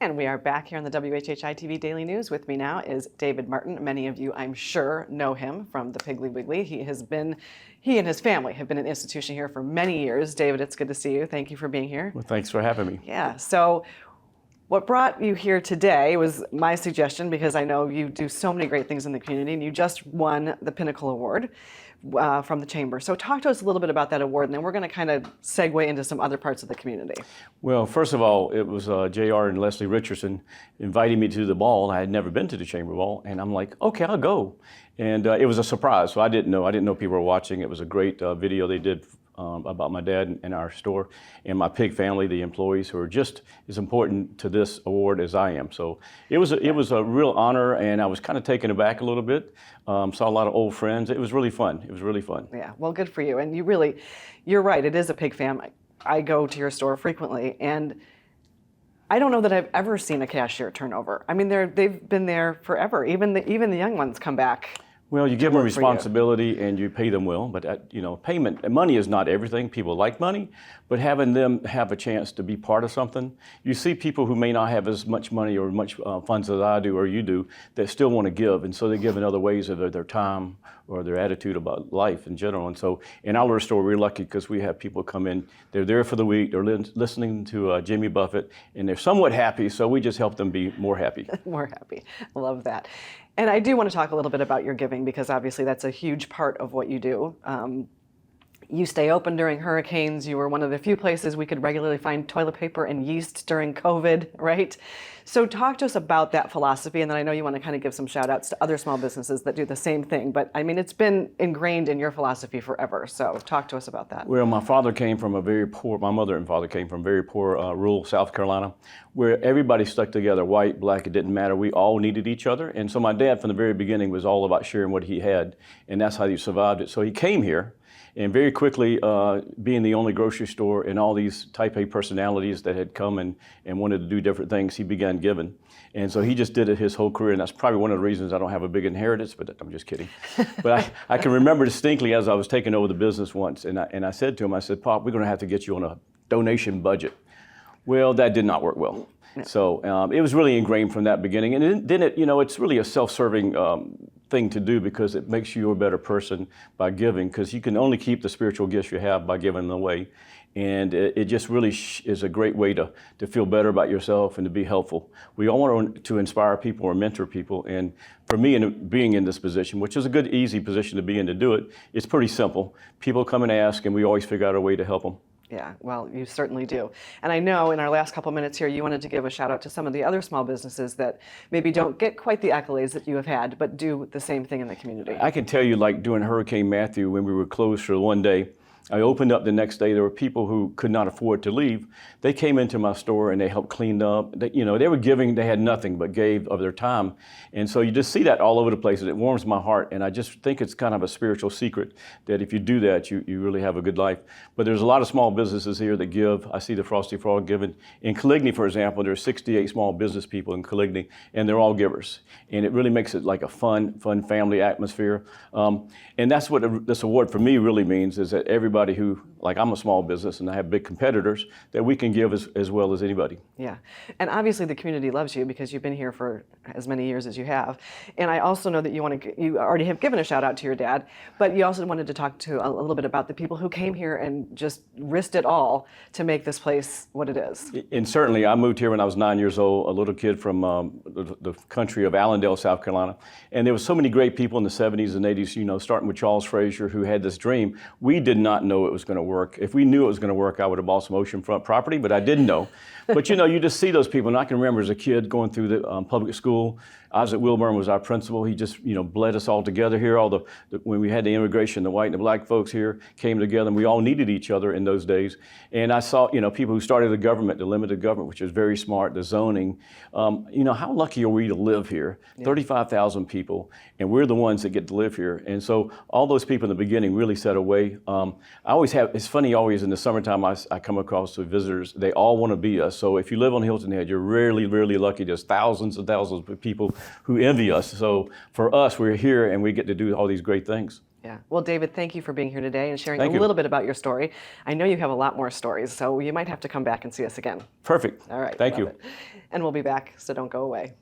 And we are back here on the WHHI-TV Daily News. With me now is David Martin. Many of you, I'm sure, know him from the Piggly Wiggly. He and his family have been an institution here for many years. David, it's good to see you. Thank you for being here. Well, thanks for having me. Yeah, so what brought you here today was my suggestion, because I know you do so many great things in the community, and you just won the Pinnacle Award from the Chamber. So talk to us a little bit about that award, and then we're going to kind of segue into some other parts of the community. Well, first of all, it was JR and Leslie Richardson inviting me to the ball. I had never been to the Chamber Ball, and I'm like, okay, I'll go. And it was a surprise, so I didn't know people were watching. It was a great video they did about my dad and our store and my pig family, the employees who are just as important to this award as I am. So it was a real honor, and I was kind of taken aback a little bit. Saw a lot of old friends. It was really fun. It was really fun. Yeah, well, good for you. And you're right, it is a pig family. I go to your store frequently, and I don't know that I've ever seen a cashier turnover. I mean, they've been there forever. Even the young ones come back. Well, you give them responsibility and you pay them well, but payment, money is not everything. People like money, but having them have a chance to be part of something. You see people who may not have as much money or much funds as I do or you do that still want to give, and so they give in other ways of their time or their attitude about life in general. And so in our store, we're lucky because we have people come in, they're there for the week, they're listening to Jimmy Buffett, and they're somewhat happy, so we just help them be more happy. More happy. I love that. And I do want to talk a little bit about your giving, because obviously that's a huge part of what you do. You stay open during hurricanes. You were one of the few places we could regularly find toilet paper and yeast during COVID, right? So talk to us about that philosophy, and then I know you want to kind of give some shout outs to other small businesses that do the same thing, but I mean, it's been ingrained in your philosophy forever, so talk to us about that. Well, my mother and father came from very poor rural South Carolina, where everybody stuck together, white, black, it didn't matter. We all needed each other, and so my dad from the very beginning was all about sharing what he had, and that's how he survived it. So he came here, and very quickly, being the only grocery store and all these type A personalities that had come and wanted to do different things, he began giving. And so he just did it his whole career, and that's probably one of the reasons I don't have a big inheritance, but I'm just kidding. But I can remember distinctly as I was taking over the business once, and I said to him, I said, "Pop, we're gonna have to get you on a donation budget." Well, that did not work well. No. So it was really ingrained from that beginning. And then it's really a self-serving thing to do, because it makes you a better person by giving, because you can only keep the spiritual gifts you have by giving them away. And it just really is a great way to feel better about yourself and to be helpful. We all want to inspire people or mentor people. And for me, being in this position, which is a good, easy position to be in to do it, it's pretty simple. People come and ask, and we always figure out a way to help them. Yeah, well, you certainly do. And I know in our last couple minutes here, you wanted to give a shout out to some of the other small businesses that maybe don't get quite the accolades that you have had, but do the same thing in the community. I can tell you, like during Hurricane Matthew, when we were closed for one day, I opened up the next day. There were people who could not afford to leave. They came into my store and they helped clean up. They were giving. They had nothing but gave of their time. And so you just see that all over the place, and it warms my heart. And I just think it's kind of a spiritual secret that if you do that, you really have a good life. But there's a lot of small businesses here that give. I see the Frosty Frog giving. In Coligny, for example, there's 68 small business people in Coligny, and they're all givers. And it really makes it like a fun family atmosphere. And that's what this award for me really means, is that everybody who, like I'm a small business and I have big competitors, that we can give as well as anybody. Yeah, and obviously the community loves you because you've been here for as many years as you have. And I also know that you already have given a shout out to your dad, but you also wanted to talk to a little bit about the people who came here and just risked it all to make this place what it is. And certainly I moved here when I was 9 years old, a little kid from the country of Allendale, South Carolina. And there were so many great people in the 70s and 80s, starting with Charles Frazier, who had this dream. We did not know it was going to work. If we knew it was going to work, I would have bought some oceanfront property, but I didn't know. But you just see those people, and I can remember as a kid going through the public school. Isaac Wilburn was our principal. He just bled us all together here. When we had the immigration, the white and the black folks here came together, and we all needed each other in those days. And I saw people who started the government, the limited government, which is very smart, the zoning. How lucky are we to live here? Yeah. 35,000 people, and we're the ones that get to live here. And so all those people in the beginning really set away. It's funny, always in the summertime I come across the visitors, they all want to be us. So if you live on Hilton Head, you're really, really lucky. There's thousands and thousands of people who envy us. So for us, we're here and we get to do all these great things. Yeah. Well, David, thank you for being here today and sharing Thank a you. little bit about your story. I know you have a lot more stories, so you might have to come back and see us again. Perfect. All right. Thank love you. it. And we'll be back, so don't go away.